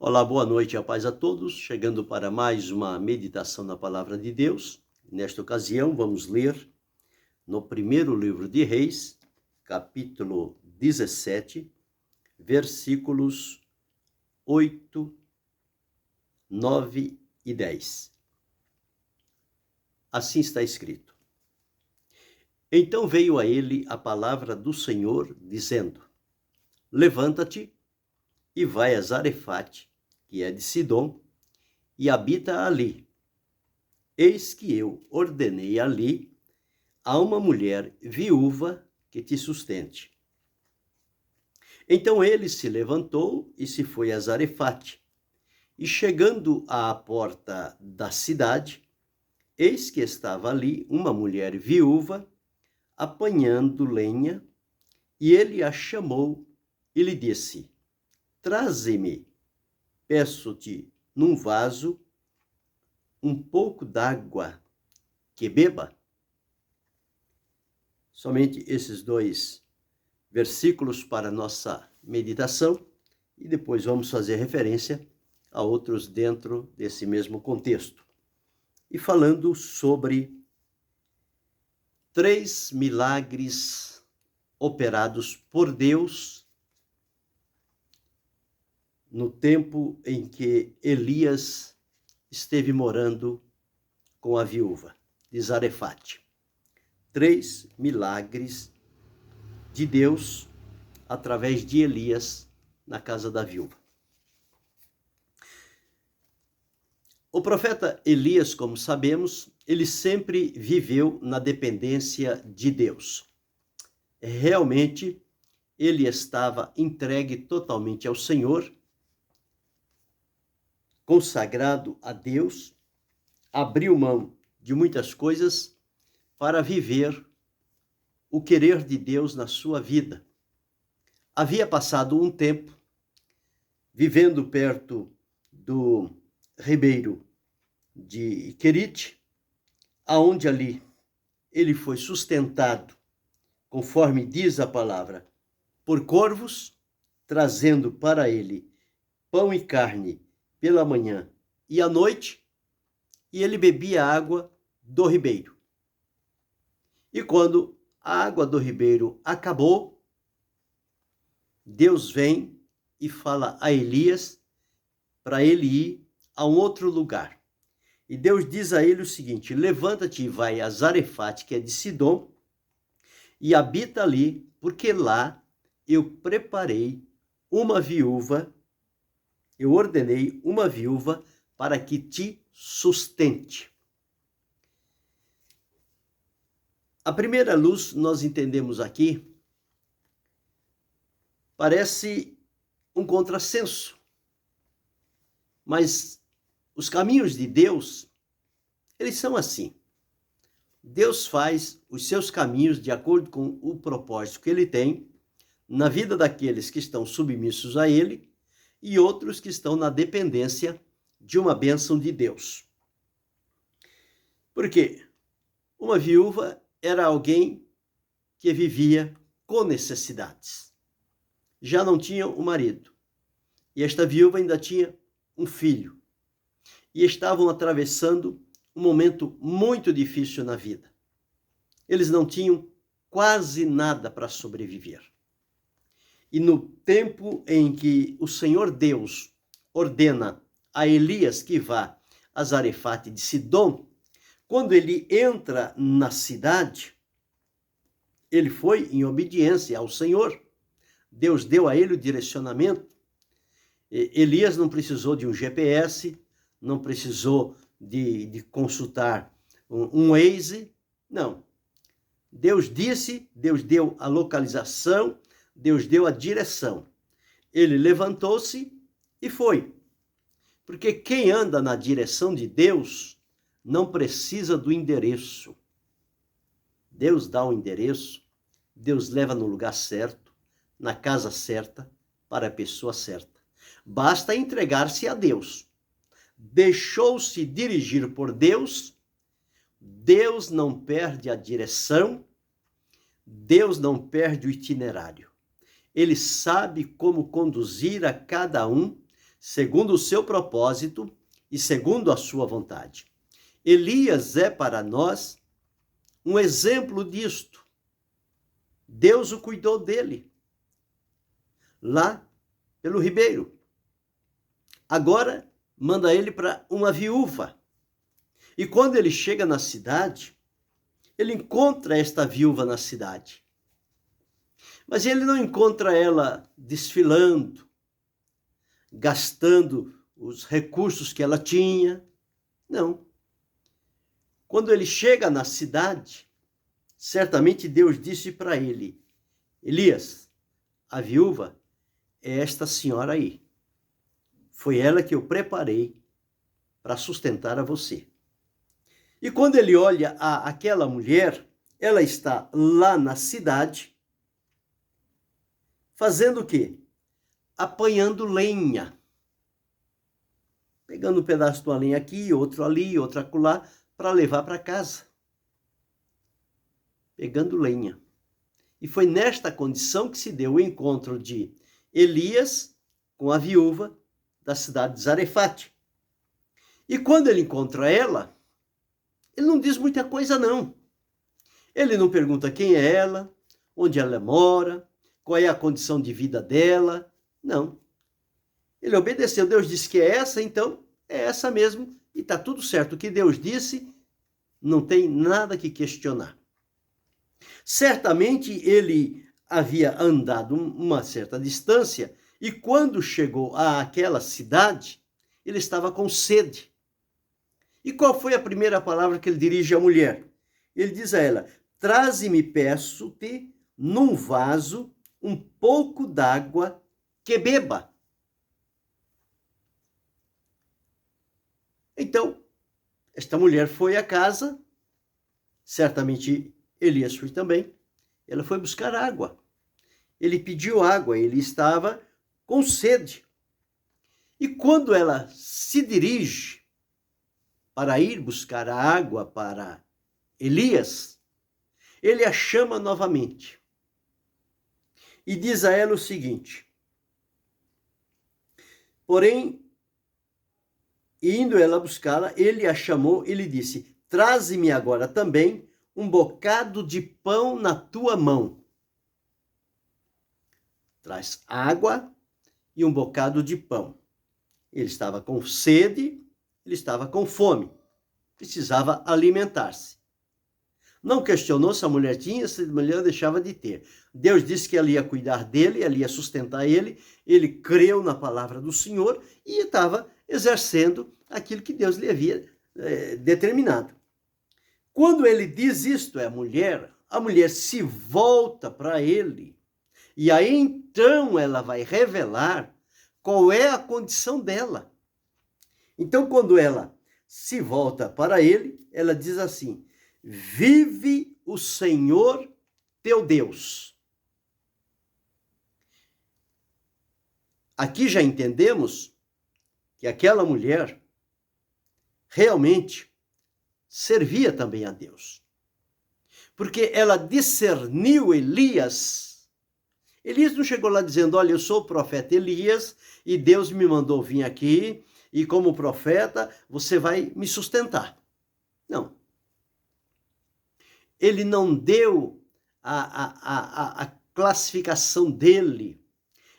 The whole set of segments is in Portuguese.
Olá, boa noite e a paz a todos. Chegando para mais uma meditação na Palavra de Deus. Nesta ocasião, vamos ler no primeiro livro de Reis, capítulo 17, versículos 8, 9 e 10. Assim está escrito. Então veio a ele a palavra do Senhor, dizendo: Levanta-te e vai a Zarefate, que é de Sidom, e habita ali. Eis que eu ordenei ali a uma mulher viúva que te sustente. Então ele se levantou e se foi a Zarefate. E chegando à porta da cidade, eis que estava ali uma mulher viúva apanhando lenha, e ele a chamou e lhe disse: Traze-me, peço-te, num vaso, um pouco d'água que beba. Somente esses dois versículos para nossa meditação, e depois vamos fazer referência a outros dentro desse mesmo contexto. E falando sobre 3 milagres operados por Deus no tempo em que Elias esteve morando com a viúva de Zarefate. 3 milagres de Deus através de Elias na casa da viúva. O profeta Elias, como sabemos, ele sempre viveu na dependência de Deus. Realmente, ele estava entregue totalmente ao Senhor, consagrado a Deus, abriu mão de muitas coisas para viver o querer de Deus na sua vida. Havia passado um tempo vivendo perto do ribeiro de Querite, aonde ali ele foi sustentado, conforme diz a palavra, por corvos, trazendo para ele pão e carne pela manhã e à noite, e ele bebia água do ribeiro. E quando a água do ribeiro acabou, Deus vem e fala a Elias para ele ir a um outro lugar. E Deus diz a ele o seguinte: levanta-te e vai a Zarefate, que é de Sidom, e habita ali, porque lá eu preparei uma viúva, eu ordenei uma viúva para que te sustente. À primeira luz, nós entendemos aqui, parece um contrassenso, mas os caminhos de Deus, eles são assim. Deus faz os seus caminhos de acordo com o propósito que ele tem na vida daqueles que estão submissos a ele e outros que estão na dependência de uma bênção de Deus. Por quê? Uma viúva era alguém que vivia com necessidades. Já não tinha um marido. E esta viúva ainda tinha um filho. E estavam atravessando um momento muito difícil na vida. Eles não tinham quase nada para sobreviver. E no tempo em que o Senhor Deus ordena a Elias que vá a Zarefate de Sidom, quando ele entra na cidade, ele foi em obediência ao Senhor. Deus deu a ele o direcionamento. Elias não precisou de um GPS, não precisou de consultar um Waze, não. Deus disse, Deus deu a localização, Deus deu a direção. Ele levantou-se e foi. Porque quem anda na direção de Deus não precisa do endereço. Deus dá o endereço, Deus leva no lugar certo, na casa certa, para a pessoa certa. Basta entregar-se a Deus. Deixou-se dirigir por Deus, Deus não perde a direção, Deus não perde o itinerário. Ele sabe como conduzir a cada um segundo o seu propósito e segundo a sua vontade. Elias é para nós um exemplo disto. Deus o cuidou dele, lá pelo ribeiro. Agora manda ele para uma viúva. E quando ele chega na cidade, ele encontra esta viúva na cidade. Mas ele não encontra ela desfilando, gastando os recursos que ela tinha. Não. Quando ele chega na cidade, certamente Deus disse para ele: Elias, a viúva é esta senhora aí. Foi ela que eu preparei para sustentar a você. E quando ele olha aquela mulher, ela está lá na cidade, fazendo o quê? Apanhando lenha. Pegando um pedaço de uma lenha aqui, outro ali, outro acolá, para levar para casa. Pegando lenha. E foi nesta condição que se deu o encontro de Elias com a viúva da cidade de Zarefate. E quando ele encontra ela, ele não diz muita coisa, não. Ele não pergunta quem é ela, onde ela mora, qual é a condição de vida dela. Não. Ele obedeceu. Deus disse que é essa, então é essa mesmo. E está tudo certo. O que Deus disse, não tem nada que questionar. Certamente ele havia andado uma certa distância e quando chegou àquela cidade, ele estava com sede. E qual foi a primeira palavra que ele dirige à mulher? Ele diz a ela: traze-me, peço-te, num vaso, um pouco d'água que beba. Então, esta mulher foi à casa, certamente Elias foi também, ela foi buscar água. Ele pediu água, ele estava com sede. E quando ela se dirige para ir buscar a água para Elias, ele a chama novamente. E diz a ela o seguinte: porém, indo ela buscá-la, ele a chamou e lhe disse: traze-me agora também um bocado de pão na tua mão. Traz água e um bocado de pão. Ele estava com sede, ele estava com fome, precisava alimentar-se. Não questionou se a mulher tinha, se a mulher deixava de ter. Deus disse que ela ia cuidar dele, ela ia sustentar ele, ele creu na palavra do Senhor e estava exercendo aquilo que Deus lhe havia determinado. Quando ele diz isto a mulher se volta para ele, e aí então ela vai revelar qual é a condição dela. Então, quando ela se volta para ele, ela diz assim: vive o Senhor teu Deus. Aqui já entendemos que aquela mulher realmente servia também a Deus. Porque ela discerniu Elias. Elias não chegou lá dizendo: olha, eu sou o profeta Elias e Deus me mandou vir aqui e como profeta você vai me sustentar. Não. Ele não deu a classificação dele.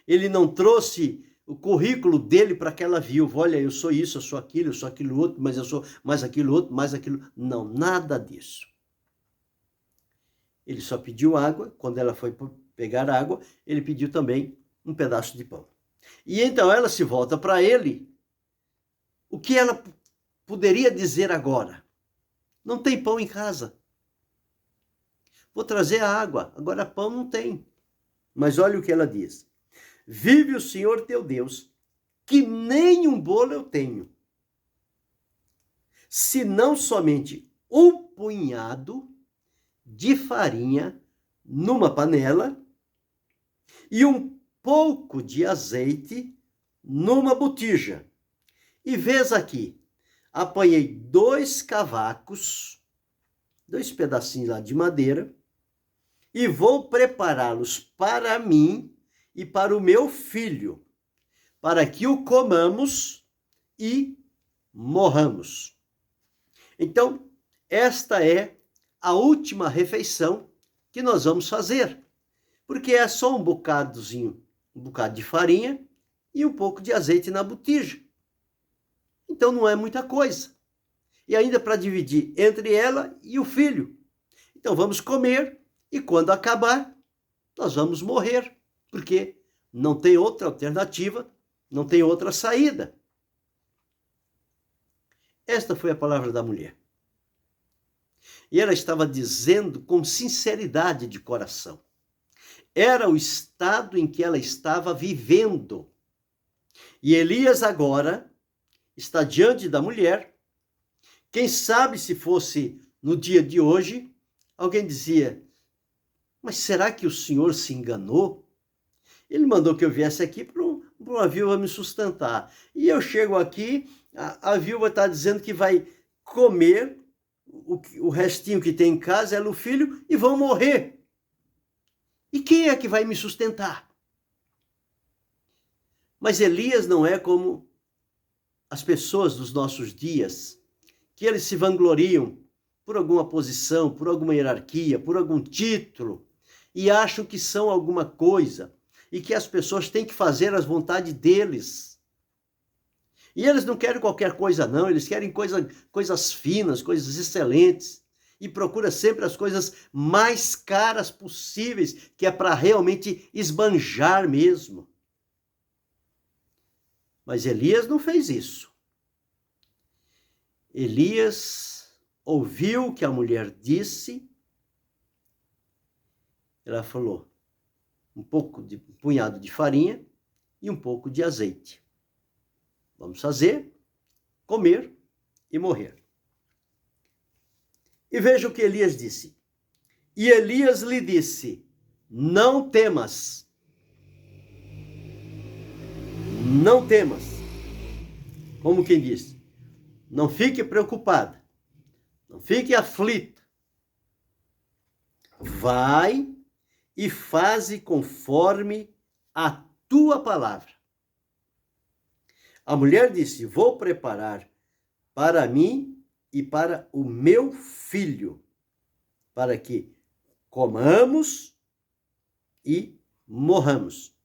Ele não trouxe o currículo dele para aquela viúva: olha, eu sou isso, eu sou aquilo outro, mas eu sou mais aquilo outro, mais aquilo. Não, nada disso. Ele só pediu água. Quando ela foi pegar água, ele pediu também um pedaço de pão. E então ela se volta para ele. O que ela poderia dizer agora? Não tem pão em casa. Vou trazer a água, agora pão não tem. Mas olha o que ela diz: vive o Senhor teu Deus, que nem um bolo eu tenho, senão somente um punhado de farinha numa panela e um pouco de azeite numa botija. E vês aqui, apanhei 2 cavacos, 2 pedacinhos lá de madeira, e vou prepará-los para mim e para o meu filho, para que o comamos e morramos. Então, esta é a última refeição que nós vamos fazer, porque é só um bocado de farinha e um pouco de azeite na botija. Então não é muita coisa. E ainda para dividir entre ela e o filho. Então vamos comer e quando acabar, nós vamos morrer, porque não tem outra alternativa, não tem outra saída. Esta foi a palavra da mulher. E ela estava dizendo com sinceridade de coração. Era o estado em que ela estava vivendo. E Elias agora está diante da mulher. Quem sabe se fosse no dia de hoje, alguém dizia, mas será que o Senhor se enganou? Ele mandou que eu viesse aqui para uma viúva me sustentar. E eu chego aqui, a viúva está dizendo que vai comer o restinho que tem em casa, ela e o filho, e vão morrer. E quem é que vai me sustentar? Mas Elias não é como as pessoas dos nossos dias, que eles se vangloriam por alguma posição, por alguma hierarquia, por algum título, e acham que são alguma coisa, e que as pessoas têm que fazer as vontades deles. E eles não querem qualquer coisa não, eles querem coisas finas, coisas excelentes, e procura sempre as coisas mais caras possíveis, que é para realmente esbanjar mesmo. Mas Elias não fez isso. Elias ouviu o que a mulher disse. Ela falou, um punhado de farinha e um pouco de azeite. Vamos fazer, comer e morrer. E veja o que Elias disse. E Elias lhe disse, não temas. Não temas. Como quem diz, não fique preocupada. Não fique aflita. Vai e faze conforme a tua palavra. A mulher disse, vou preparar para mim e para o meu filho, para que comamos e morramos.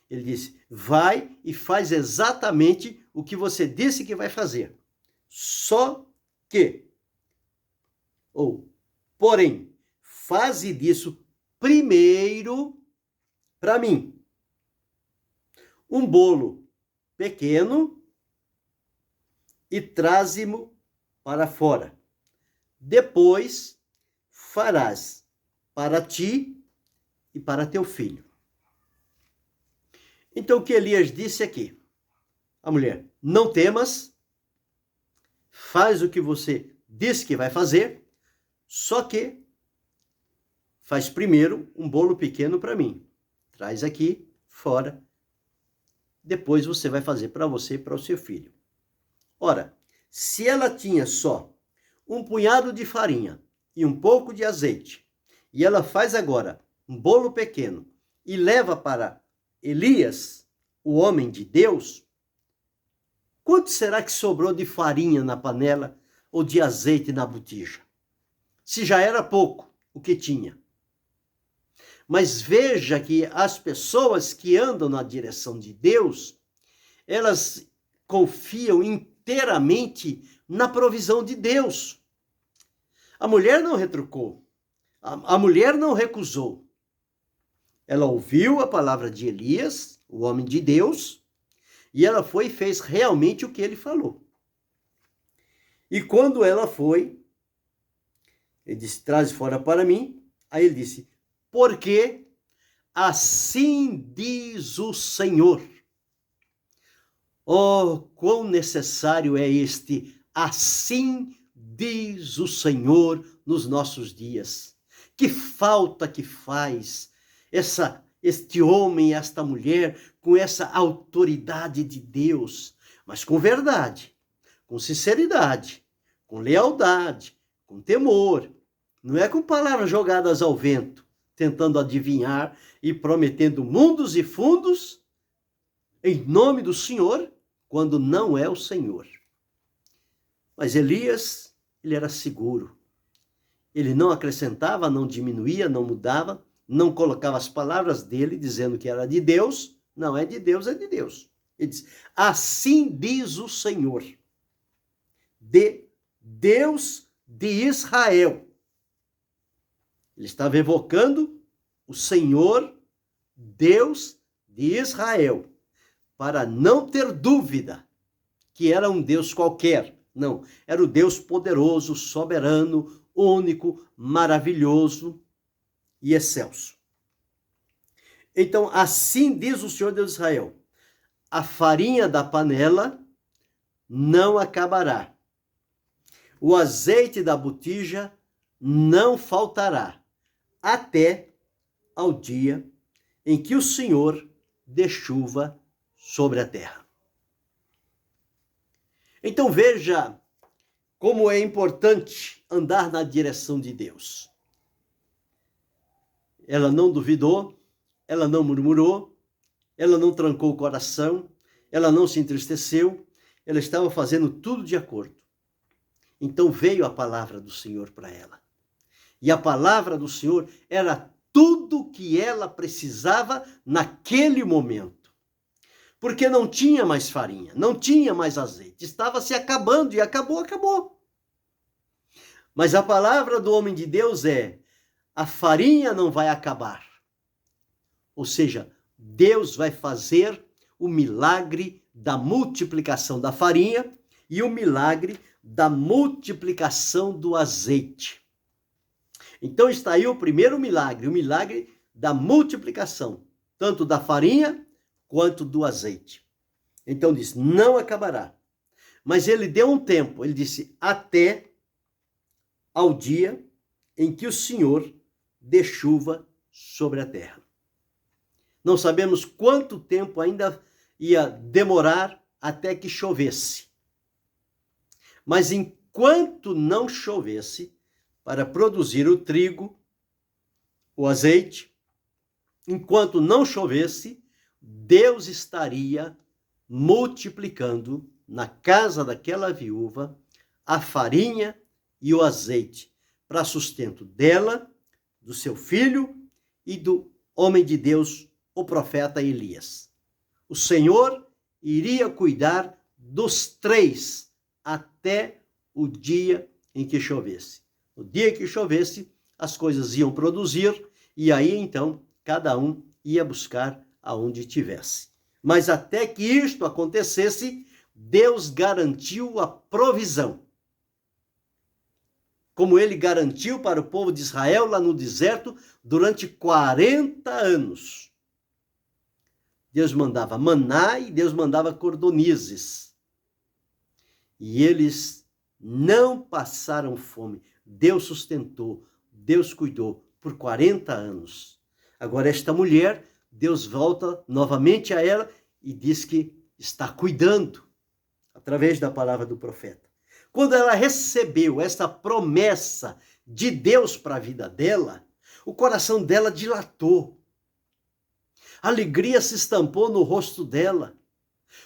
Ele disse, vai e faz exatamente o que você disse que vai fazer. Só que, porém, faze disso primeiro para mim um bolo pequeno e traze-mo para fora. Depois farás para ti e para teu filho. Então o que Elias disse aqui? A mulher, não temas, faz o que você disse que vai fazer, só que faz primeiro um bolo pequeno para mim. Traz aqui fora. Depois você vai fazer para você e para o seu filho. Ora, se ela tinha só um punhado de farinha e um pouco de azeite, e ela faz agora um bolo pequeno e leva para Elias, o homem de Deus, quanto será que sobrou de farinha na panela ou de azeite na botija? Se já era pouco o que tinha. Mas veja que as pessoas que andam na direção de Deus, elas confiam inteiramente na provisão de Deus. A mulher não retrucou, a mulher não recusou. Ela ouviu a palavra de Elias, o homem de Deus, e ela foi e fez realmente o que ele falou. E quando ela foi, ele disse, traz fora para mim. Aí ele disse, porque assim diz o Senhor. Oh, quão necessário é este assim diz o Senhor nos nossos dias. Que falta que faz este homem e esta mulher com essa autoridade de Deus, mas com verdade, com sinceridade, com lealdade, com temor. Não é com palavras jogadas ao vento, tentando adivinhar e prometendo mundos e fundos em nome do Senhor, quando não é o Senhor. Mas Elias, ele era seguro. Ele não acrescentava, não diminuía, não mudava, não colocava as palavras dele dizendo que era de Deus. Não é de Deus, é de Deus. Ele diz, assim diz o Senhor, de Deus de Israel. Ele estava evocando o Senhor, Deus de Israel, para não ter dúvida que era um Deus qualquer. Não, era o Deus poderoso, soberano, único, maravilhoso e excelso. Então, assim diz o Senhor Deus de Israel, a farinha da panela não acabará, o azeite da botija não faltará, até ao dia em que o Senhor dê chuva sobre a terra. Então veja como é importante andar na direção de Deus. Ela não duvidou, ela não murmurou, ela não trancou o coração, ela não se entristeceu, ela estava fazendo tudo de acordo. Então veio a palavra do Senhor para ela. E a palavra do Senhor era tudo o que ela precisava naquele momento. Porque não tinha mais farinha, não tinha mais azeite, estava se acabando e acabou. Mas a palavra do homem de Deus é, a farinha não vai acabar. Ou seja, Deus vai fazer o milagre da multiplicação da farinha e o milagre da multiplicação do azeite. Então está aí o primeiro milagre, o milagre da multiplicação, tanto da farinha quanto do azeite. Então diz, não acabará. Mas ele deu um tempo, ele disse, até ao dia em que o Senhor dê chuva sobre a terra. Não sabemos quanto tempo ainda ia demorar até que chovesse. Mas enquanto não chovesse, para produzir o trigo, o azeite, enquanto não chovesse, Deus estaria multiplicando na casa daquela viúva a farinha e o azeite para sustento dela, do seu filho e do homem de Deus, o profeta Elias. O Senhor iria cuidar dos três até o dia em que chovesse. No dia que chovesse, as coisas iam produzir e aí então cada um ia buscar aonde tivesse. Mas até que isto acontecesse, Deus garantiu a provisão. Como ele garantiu para o povo de Israel lá no deserto durante 40 anos. Deus mandava maná e Deus mandava cordonizes. E eles não passaram fome. Deus sustentou, Deus cuidou por 40 anos. Agora esta mulher, Deus volta novamente a ela e diz que está cuidando, através da palavra do profeta. Quando ela recebeu essa promessa de Deus para a vida dela, o coração dela dilatou. A alegria se estampou no rosto dela.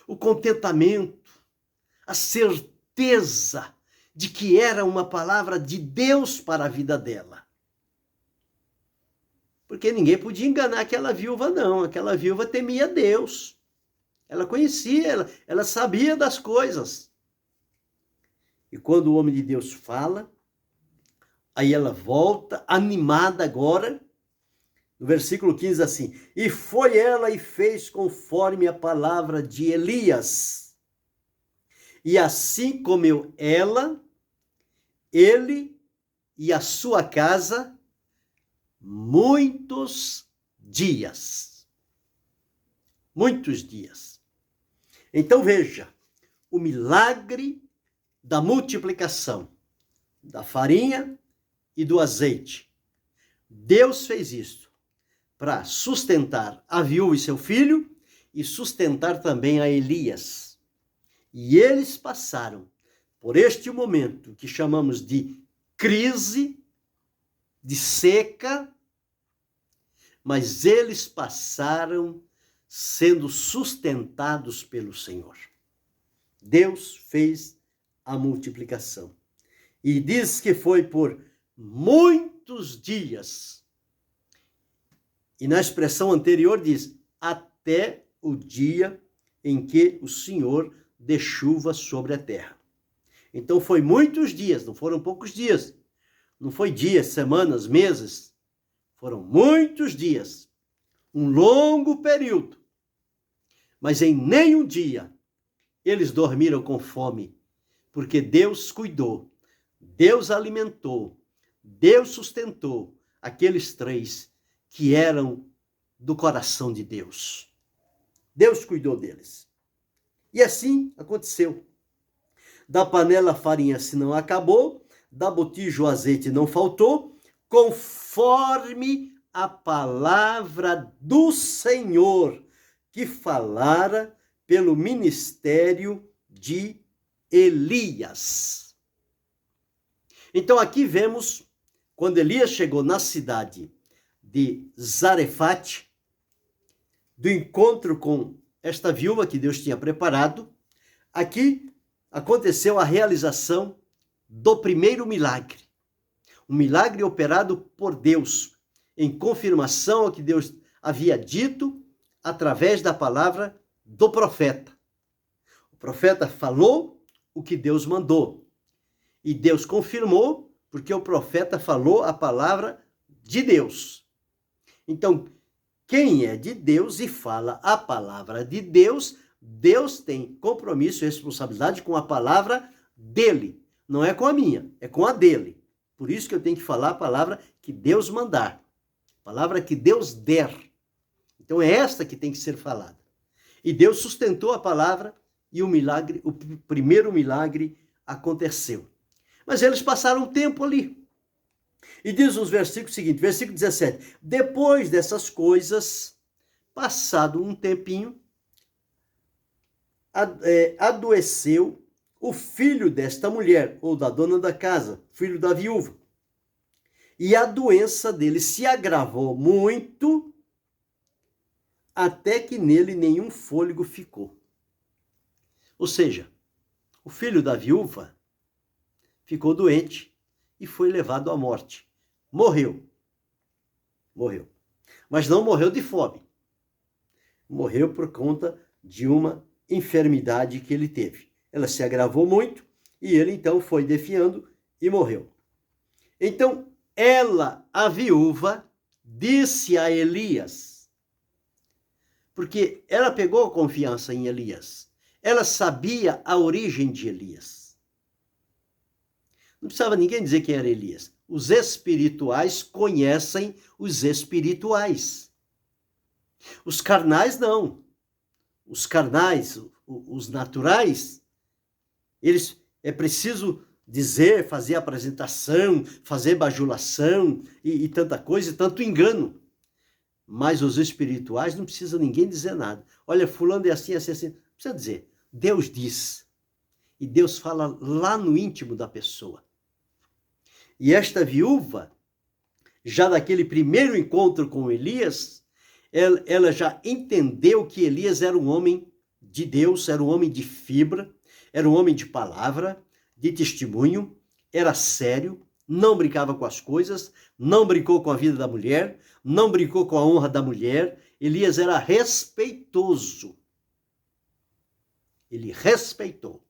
O contentamento, a certeza de que era uma palavra de Deus para a vida dela. Porque ninguém podia enganar aquela viúva, não. Aquela viúva temia Deus. Ela conhecia, ela sabia das coisas. E quando o homem de Deus fala, aí ela volta, animada agora. No versículo 15 assim, e foi ela e fez conforme a palavra de Elias. E assim comeu ela, ele e a sua casa muitos dias. Muitos dias. Então veja, o milagre da multiplicação da farinha e do azeite. Deus fez isto para sustentar a viúva e seu filho e sustentar também a Elias. E eles passaram por este momento que chamamos de crise, de seca, mas eles passaram sendo sustentados pelo Senhor. Deus fez a multiplicação. E diz que foi por muitos dias. E na expressão anterior diz, até o dia em que o Senhor dê chuva sobre a terra. Então foi muitos dias, não foram poucos dias. Não foi dias, semanas, meses. Foram muitos dias. Um longo período. Mas em nenhum dia eles dormiram com fome, porque Deus cuidou, Deus alimentou, Deus sustentou aqueles 3 que eram do coração de Deus. Deus cuidou deles. E assim aconteceu. Da panela a farinha se não acabou, da botija o azeite não faltou, conforme a palavra do Senhor, que falara pelo ministério de Elias. Então aqui vemos, quando Elias chegou na cidade de Zarefate, do encontro com esta viúva que Deus tinha preparado, aqui aconteceu a realização do primeiro milagre. Um milagre operado por Deus, em confirmação ao que Deus havia dito através da palavra do profeta. O profeta falou o que Deus mandou. E Deus confirmou, porque o profeta falou a palavra de Deus. Então, quem é de Deus e fala a palavra de Deus, Deus tem compromisso e responsabilidade com a palavra dele. Não é com a minha, é com a dele. Por isso que eu tenho que falar a palavra que Deus mandar. A palavra que Deus der. Então é esta que tem que ser falada. E Deus sustentou a palavra e o milagre, o primeiro milagre aconteceu. Mas eles passaram um tempo ali. E diz os versículos seguintes, versículo 17. Depois dessas coisas, passado um tempinho, adoeceu o filho desta mulher, ou da dona da casa, filho da viúva. E a doença dele se agravou muito, até que nele nenhum fôlego ficou. Ou seja, o filho da viúva ficou doente e foi levado à morte. Morreu. Mas não morreu de fome. Morreu por conta de uma enfermidade que ele teve. Ela se agravou muito e ele então foi definhando e morreu. Então, ela, a viúva, disse a Elias, porque ela pegou a confiança em Elias. Ela sabia a origem de Elias. Não precisava ninguém dizer quem era Elias. Os espirituais conhecem os espirituais. Os carnais não. Os carnais, os naturais, eles é preciso dizer, fazer apresentação, fazer bajulação e tanta coisa, e tanto engano. Mas os espirituais não precisa ninguém dizer nada. Olha, fulano é assim, assim, assim. Não precisa dizer. Deus diz. E Deus fala lá no íntimo da pessoa. E esta viúva, já daquele primeiro encontro com Elias, ela já entendeu que Elias era um homem de Deus, era um homem de fibra, era um homem de palavra, de testemunho, era sério, não brincava com as coisas, não brincou com a vida da mulher, não brincou com a honra da mulher. Elias era respeitoso. Ele respeitou.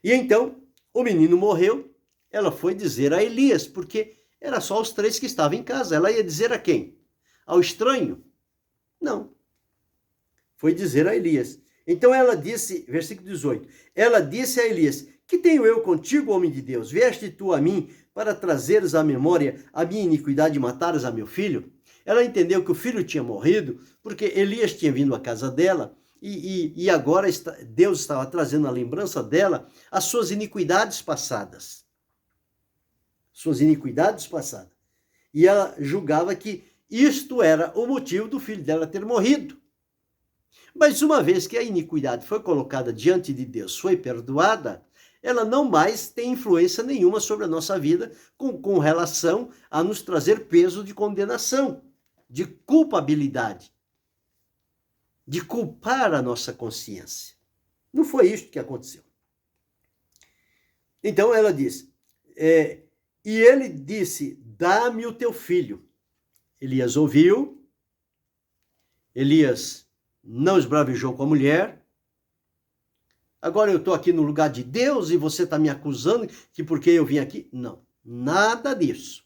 E então, o menino morreu, ela foi dizer a Elias, porque era só os 3 que estavam em casa. Ela ia dizer a quem? Ao estranho? Não. Foi dizer a Elias. Então ela disse, versículo 18, ela disse a Elias, que tenho eu contigo, homem de Deus? Vieste tu a mim para trazeres à memória a minha iniquidade e matares a meu filho? Ela entendeu que o filho tinha morrido, porque Elias tinha vindo à casa dela, e agora Deus estava trazendo à lembrança dela as suas iniquidades passadas. Suas iniquidades passadas. E ela julgava que isto era o motivo do filho dela ter morrido. Mas uma vez que a iniquidade foi colocada diante de Deus, foi perdoada, ela não mais tem influência nenhuma sobre a nossa vida com relação a nos trazer peso de condenação, de culpabilidade. de culpar a nossa consciência. Não foi isso que aconteceu. Então ela diz, e ele disse, dá-me o teu filho. Elias ouviu, Elias não esbravejou com a mulher. Agora eu estou aqui no lugar de Deus e você está me acusando que porque eu vim aqui? Não, nada disso.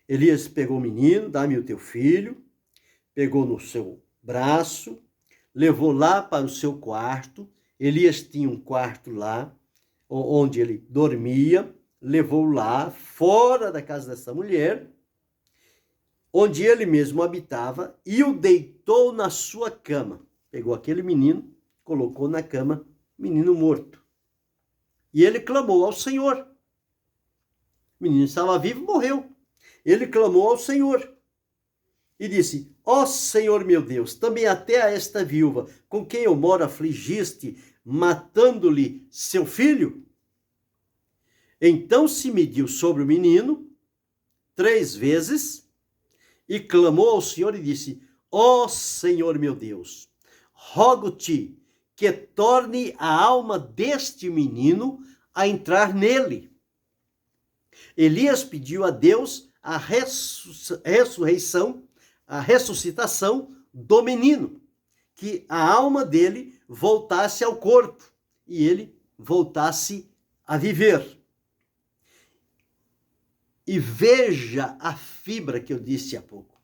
Elias pegou o menino, dá-me o teu filho, pegou no seu braço, levou lá para o seu quarto. Elias tinha um quarto lá, onde ele dormia, levou lá, fora da casa dessa mulher, onde ele mesmo habitava, e o deitou na sua cama. Pegou aquele menino, colocou na cama, menino morto. E ele clamou ao Senhor. O menino estava vivo, morreu. Ele clamou ao Senhor e disse, ó Senhor meu Deus, também até a esta viúva, com quem eu moro, afligiste, matando-lhe seu filho? Então se mediu sobre o menino 3 vezes e clamou ao Senhor e disse, ó Senhor meu Deus, rogo-te que torne a alma deste menino a entrar nele. Elias pediu a Deus a ressuscitação do menino, que a alma dele voltasse ao corpo e ele voltasse a viver. E veja a fibra que eu disse há pouco.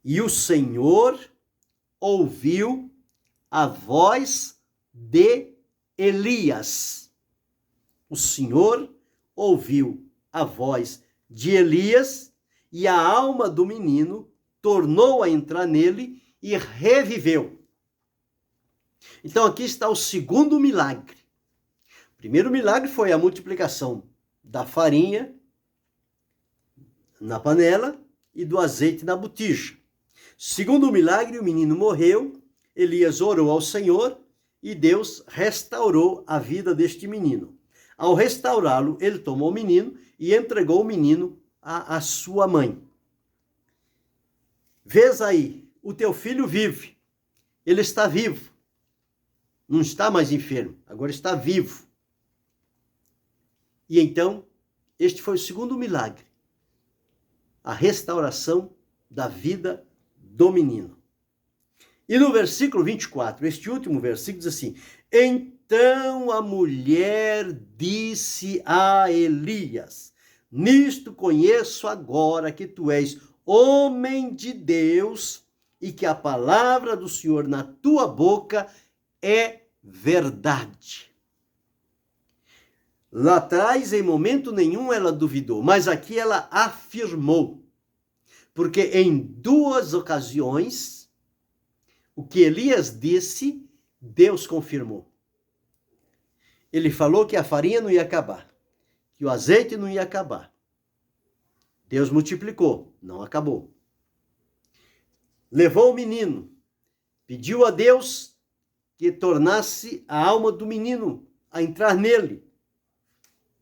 E o Senhor ouviu a voz de Elias. O Senhor ouviu a voz de Elias e a alma do menino tornou a entrar nele e reviveu. Então aqui está o segundo milagre. O primeiro milagre foi a multiplicação da farinha na panela e do azeite na botija. Segundo milagre, o menino morreu, Elias orou ao Senhor e Deus restaurou a vida deste menino. Ao restaurá-lo, ele tomou o menino e entregou o menino à sua mãe. Vês aí, o teu filho vive, ele está vivo, não está mais enfermo, agora está vivo. E então, este foi o segundo milagre, a restauração da vida do menino. E no versículo 24, este último versículo diz assim, então a mulher disse a Elias, nisto conheço agora que tu és homem de Deus e que a palavra do Senhor na tua boca é verdade. Lá atrás, em momento nenhum, ela duvidou, mas aqui ela afirmou. Porque em 2 ocasiões, o que Elias disse, Deus confirmou. Ele falou que a farinha não ia acabar, que o azeite não ia acabar. Deus multiplicou, não acabou. Levou o menino, pediu a Deus que tornasse a alma do menino a entrar nele.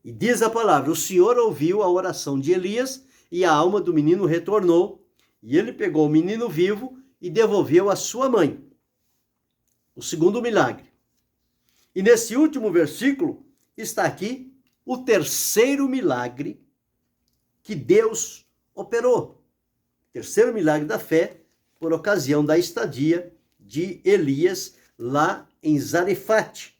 E diz a palavra, o Senhor ouviu a oração de Elias e a alma do menino retornou. E ele pegou o menino vivo e devolveu à sua mãe. O segundo milagre. E nesse último versículo está aqui o terceiro milagre que Deus operou. Terceiro milagre da fé, por ocasião da estadia de Elias lá em Zarefate.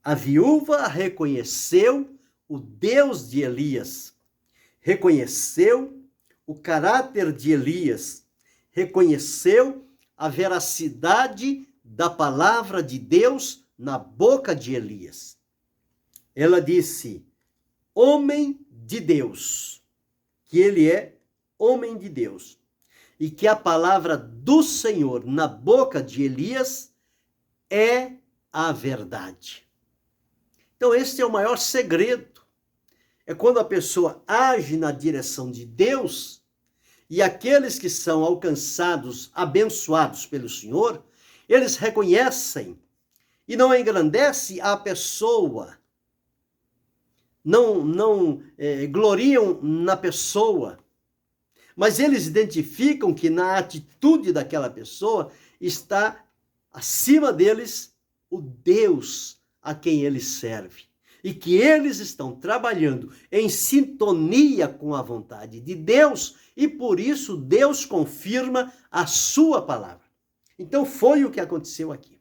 A viúva reconheceu o Deus de Elias, reconheceu o caráter de Elias, reconheceu a veracidade da palavra de Deus na boca de Elias. Ela disse, homem de Deus, que ele é homem de Deus, e que a palavra do Senhor na boca de Elias é a verdade. Então, esse é o maior segredo. É quando a pessoa age na direção de Deus e aqueles que são alcançados, abençoados pelo Senhor, eles reconhecem e não engrandece a pessoa, não gloriam na pessoa, mas eles identificam que na atitude daquela pessoa está acima deles o Deus a quem eles servem. E que eles estão trabalhando em sintonia com a vontade de Deus, e por isso Deus confirma a sua palavra. Então foi o que aconteceu aqui.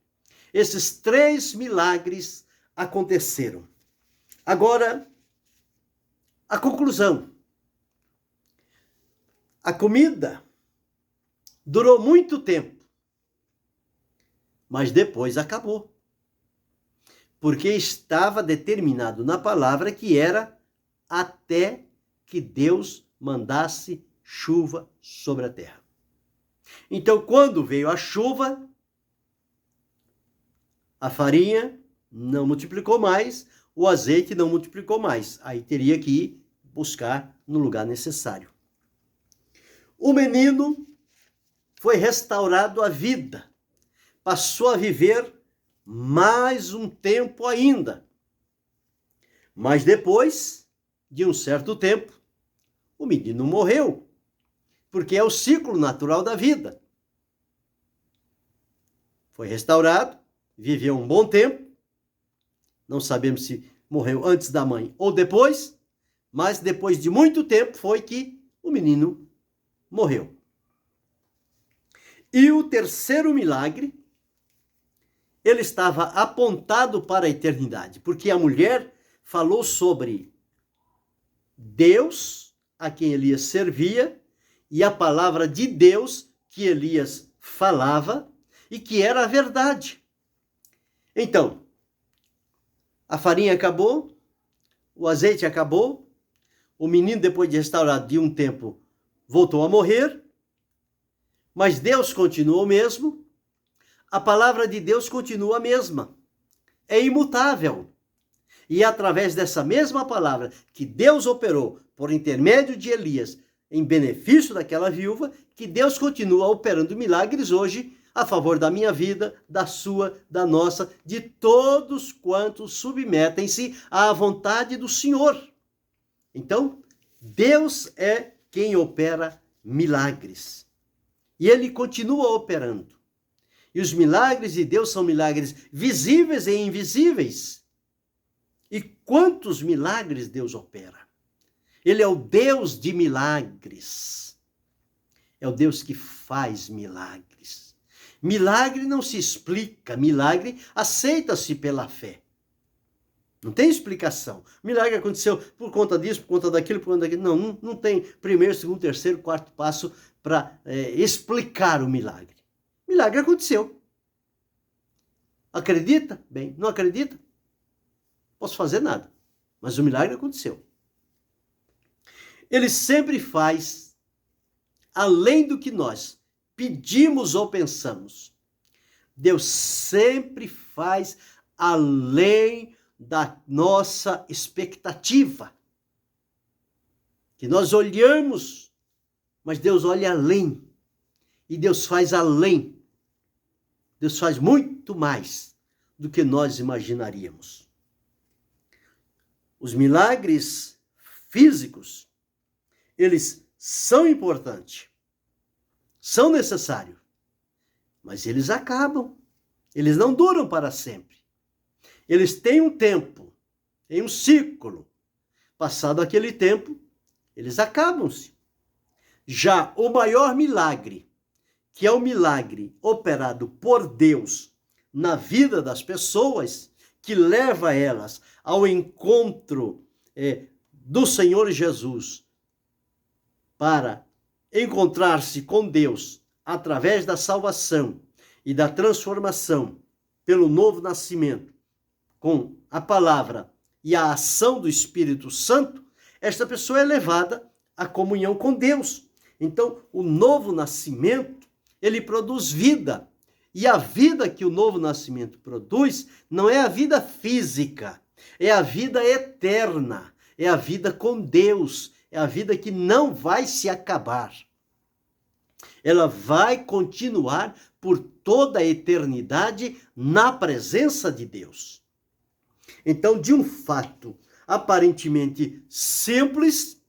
Esses 3 milagres aconteceram. Agora, a conclusão. A comida durou muito tempo, mas depois acabou. Porque estava determinado na palavra que era até que Deus mandasse chuva sobre a terra. Então, quando veio a chuva, a farinha não multiplicou mais, o azeite não multiplicou mais. Aí teria que ir buscar no lugar necessário. O menino foi restaurado à vida, passou a viver mais um tempo ainda. Mas depois de um certo tempo, o menino morreu, porque é o ciclo natural da vida. Foi restaurado, viveu um bom tempo, não sabemos se morreu antes da mãe ou depois, mas depois de muito tempo foi que o menino morreu. E o terceiro milagre, ele estava apontado para a eternidade, porque a mulher falou sobre Deus a quem Elias servia e a palavra de Deus que Elias falava e que era a verdade. Então, a farinha acabou, o azeite acabou, o menino, depois de restaurado de um tempo, voltou a morrer, mas Deus continua o mesmo, a palavra de Deus continua a mesma, é imutável. E é através dessa mesma palavra que Deus operou por intermédio de Elias em benefício daquela viúva, que Deus continua operando milagres hoje a favor da minha vida, da sua, da nossa, de todos quantos submetem-se à vontade do Senhor. Então, Deus é quem opera milagres. E Ele continua operando. E os milagres de Deus são milagres visíveis e invisíveis. E quantos milagres Deus opera? Ele é o Deus de milagres. É o Deus que faz milagres. Milagre não se explica, milagre aceita-se pela fé. Não tem explicação. Milagre aconteceu por conta disso, por conta daquilo, por conta daquilo. Não tem primeiro, segundo, terceiro, quarto passo para explicar o milagre. Milagre aconteceu. Acredita? Bem, não acredita? Posso fazer nada. Mas o milagre aconteceu. Ele sempre faz além do que nós pedimos ou pensamos. Deus sempre faz além da nossa expectativa. Que nós olhamos, mas Deus olha além. E Deus faz além. Deus faz muito mais do que nós imaginaríamos. Os milagres físicos, eles são importantes, são necessários, mas eles acabam, eles não duram para sempre. Eles têm um tempo, têm um ciclo. Passado aquele tempo, eles acabam-se. Já o maior milagre, que é o milagre operado por Deus na vida das pessoas, que leva elas ao encontro do Senhor Jesus para encontrar-se com Deus através da salvação e da transformação pelo novo nascimento, com a palavra e a ação do Espírito Santo, esta pessoa é levada à comunhão com Deus. Então, o novo nascimento, ele produz vida. E a vida que o novo nascimento produz não é a vida física, é a vida eterna, é a vida com Deus, é a vida que não vai se acabar. Ela vai continuar por toda a eternidade na presença de Deus. Então, de um fato aparentemente simples,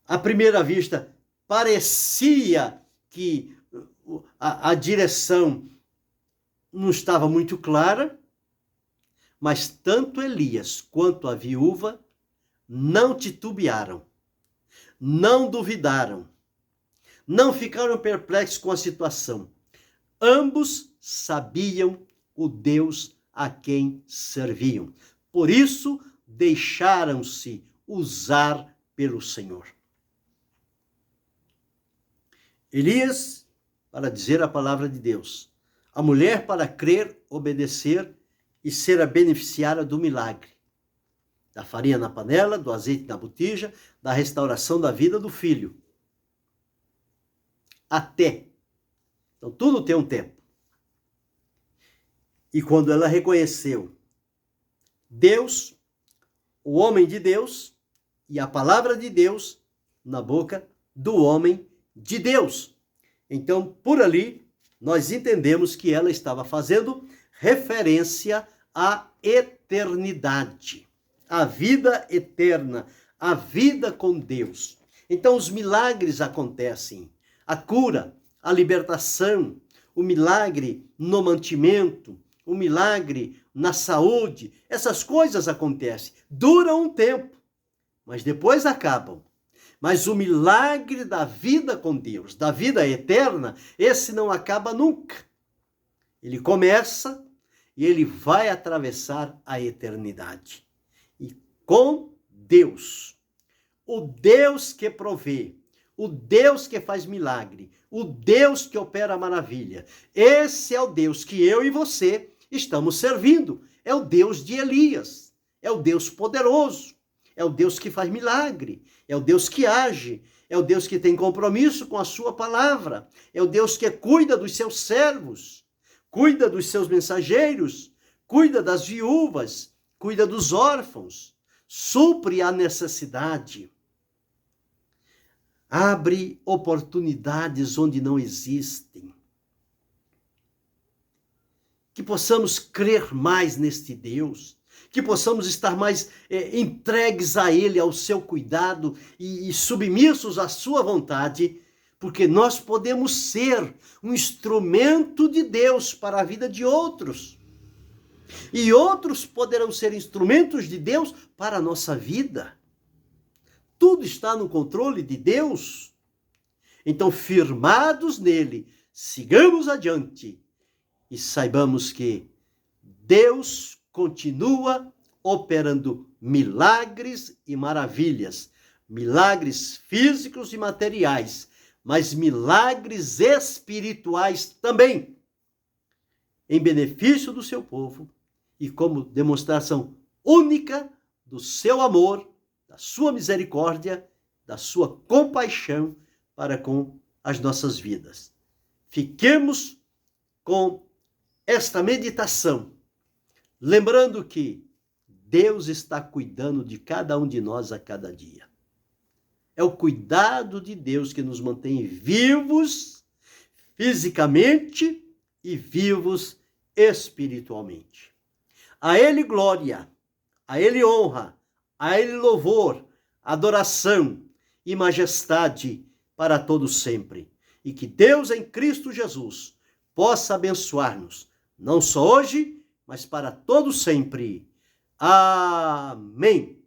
à primeira vista, parecia que a direção não estava muito clara, mas tanto Elias quanto a viúva não titubearam, não duvidaram, não ficaram perplexos com a situação. Ambos sabiam o Deus a quem serviam. Por isso, deixaram-se usar pelo Senhor. Elias, para dizer a palavra de Deus. A mulher, para crer, obedecer e ser a beneficiária do milagre. Da farinha na panela, do azeite na botija, da restauração da vida do filho. Até. Então, tudo tem um tempo. E quando ela reconheceu Deus, o homem de Deus e a palavra de Deus na boca do homem de Deus. Então, por ali, nós entendemos que ela estava fazendo referência à eternidade, à vida eterna, à vida com Deus. Então, os milagres acontecem, a cura, a libertação, o milagre no mantimento, o milagre na saúde, essas coisas acontecem, duram um tempo, mas depois acabam. Mas o milagre da vida com Deus, da vida eterna, esse não acaba nunca. Ele começa e ele vai atravessar a eternidade. E com Deus, o Deus que provê, o Deus que faz milagre, o Deus que opera maravilha. Esse é o Deus que eu e você estamos servindo. É o Deus de Elias, é o Deus poderoso, é o Deus que faz milagre, é o Deus que age, é o Deus que tem compromisso com a sua palavra, é o Deus que cuida dos seus servos, cuida dos seus mensageiros, cuida das viúvas, cuida dos órfãos, supre a necessidade, abre oportunidades onde não existem. Que possamos crer mais neste Deus, que possamos estar mais entregues a Ele, ao seu cuidado e submissos à sua vontade, porque nós podemos ser um instrumento de Deus para a vida de outros. E outros poderão ser instrumentos de Deus para a nossa vida. Tudo está no controle de Deus. Então, firmados nele, sigamos adiante e saibamos que Deus continua operando milagres e maravilhas, milagres físicos e materiais, mas milagres espirituais também, em benefício do seu povo e como demonstração única do seu amor, da sua misericórdia, da sua compaixão para com as nossas vidas. Fiquemos com esta meditação, lembrando que Deus está cuidando de cada um de nós a cada dia. É o cuidado de Deus que nos mantém vivos fisicamente e vivos espiritualmente. A Ele glória, a Ele honra, a Ele louvor, adoração e majestade para todos sempre. E que Deus em Cristo Jesus possa abençoar-nos, não só hoje, mas para todo sempre. Amém.